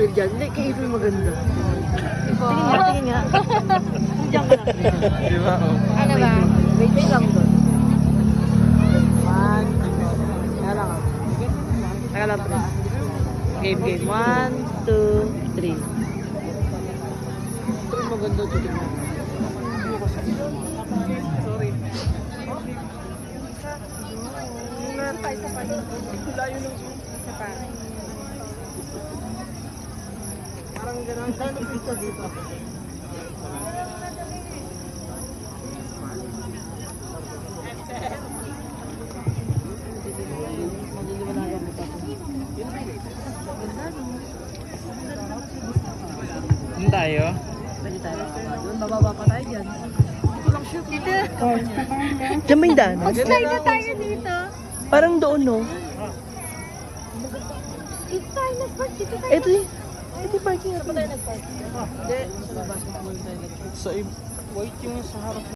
April dyan. Hindi, kay April maganda. Tingin nga. Diyan ka na. Di ba? Oh. Ano ba? Wait lang doon. One. Teka lang ah. Teka lang, pre. Game. 1, 2, 3. April maganda ito. Tingnan. Sorry. Layo ng Isa pa. parang gano'n. Tayo ng pizza dito. Maliliwanagan mo pa ito. Saan tayo? Pwede tayo. Doon, bababa pa tayo dyan. Dito lang shoot. Dito. Diyan may daan. Mag-slide na tayo dito. Parang doon, no? Dito tayo nag-park. Dito tayo. Ito yung parking. Ito tayo nag-parking. Hindi. Sa labas mo tayo nag-parking. Sa white yung sa harap.